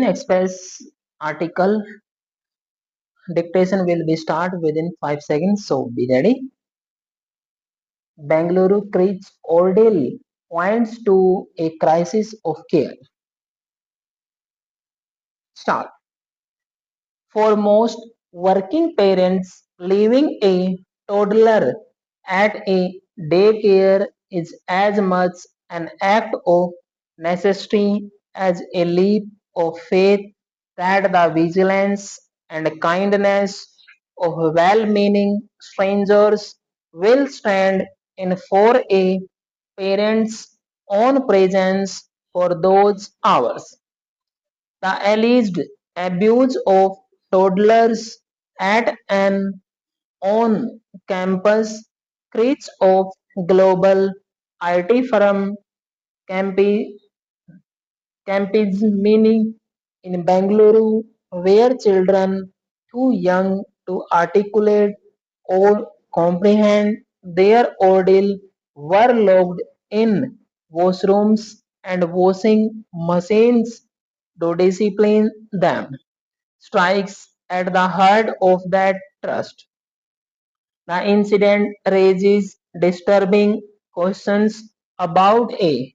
Indian Express article dictation will be start within 5 seconds. So be ready. Bengaluru Creek's ordeal points to a crisis of care. Start. For most working parents, leaving a toddler at a daycare is as much an act of necessity as a leap of faith that the vigilance and kindness of well meaning strangers will stand in for a parent's own presence for those hours. The alleged abuse of toddlers at an on-campus creates of global IT firm Campi, Campigmini in Bengaluru, where children too young to articulate or comprehend their ordeal were locked in washrooms and washing machines to discipline them, strikes at the heart of that trust. The incident raises disturbing questions about a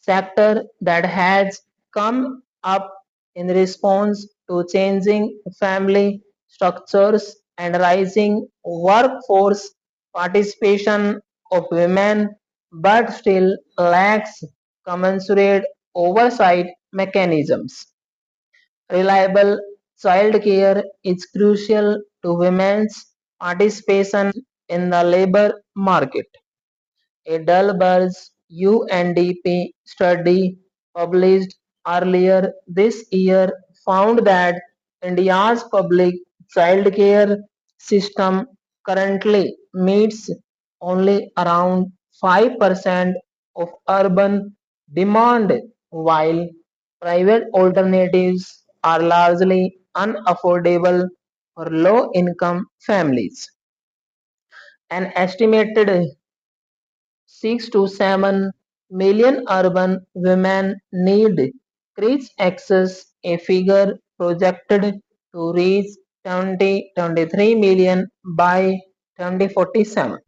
sector that has come up in response to changing family structures and rising workforce participation of women, but still lacks commensurate oversight mechanisms. Reliable childcare is crucial to women's participation in the labor market. A Dulles UNDP study published earlier this year found that India's public childcare system currently meets only around 5% of urban demand, while private alternatives are largely unaffordable for low income families. An estimated 6 to 7 million urban women need creche access, a figure projected to reach 23 million by 2047.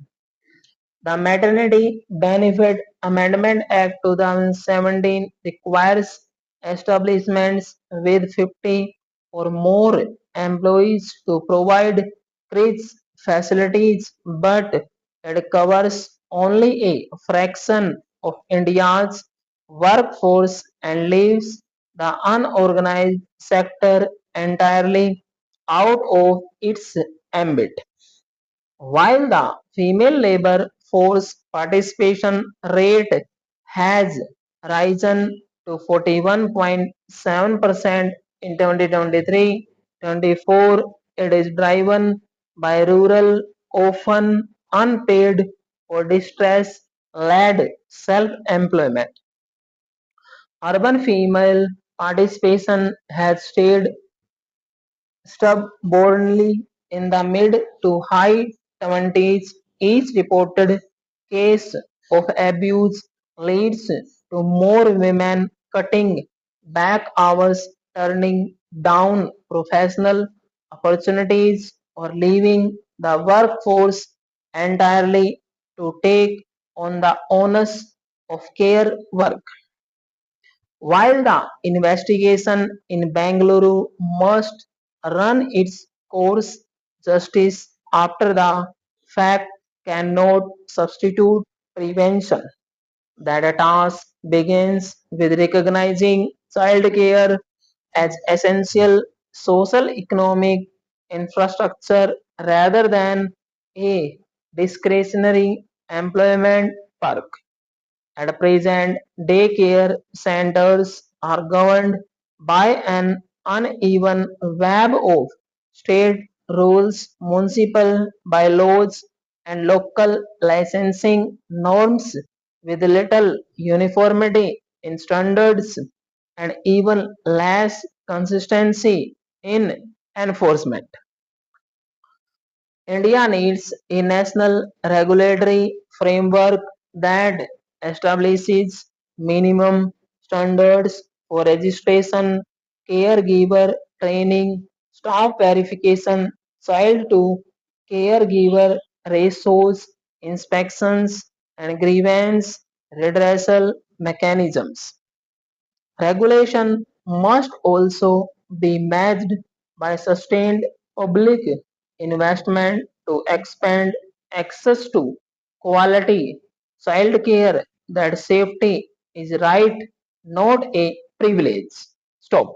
The Maternity Benefit Amendment Act 2017 requires establishments with 50 or more employees to provide creche facilities, but it covers only a fraction of India's workforce and leaves the unorganized sector entirely out of its ambit. While the female labor force participation rate has risen to 41.7% in 2023-24, it is driven by rural, often unpaid or distress-led self-employment. Urban female participation has stayed stubbornly in the mid to high 20s. Each reported case of abuse leads to more women cutting back hours, turning down professional opportunities, or leaving the workforce entirely to take on the onus of care work. While the investigation in Bengaluru must run its course, justice after the fact cannot substitute prevention. That task begins with recognizing childcare as essential social economic infrastructure rather than a discretionary employment perk. At present, daycare centers are governed by an uneven web of state rules, municipal bylaws, and local licensing norms with little uniformity in standards and even less consistency in enforcement. India needs a national regulatory framework that establishes minimum standards for registration, caregiver training, staff verification, child to caregiver ratios, inspections, and grievance redressal mechanisms. Regulation must also be matched by sustained public investment to expand access to quality childcare that safety is right, not a privilege. Stop.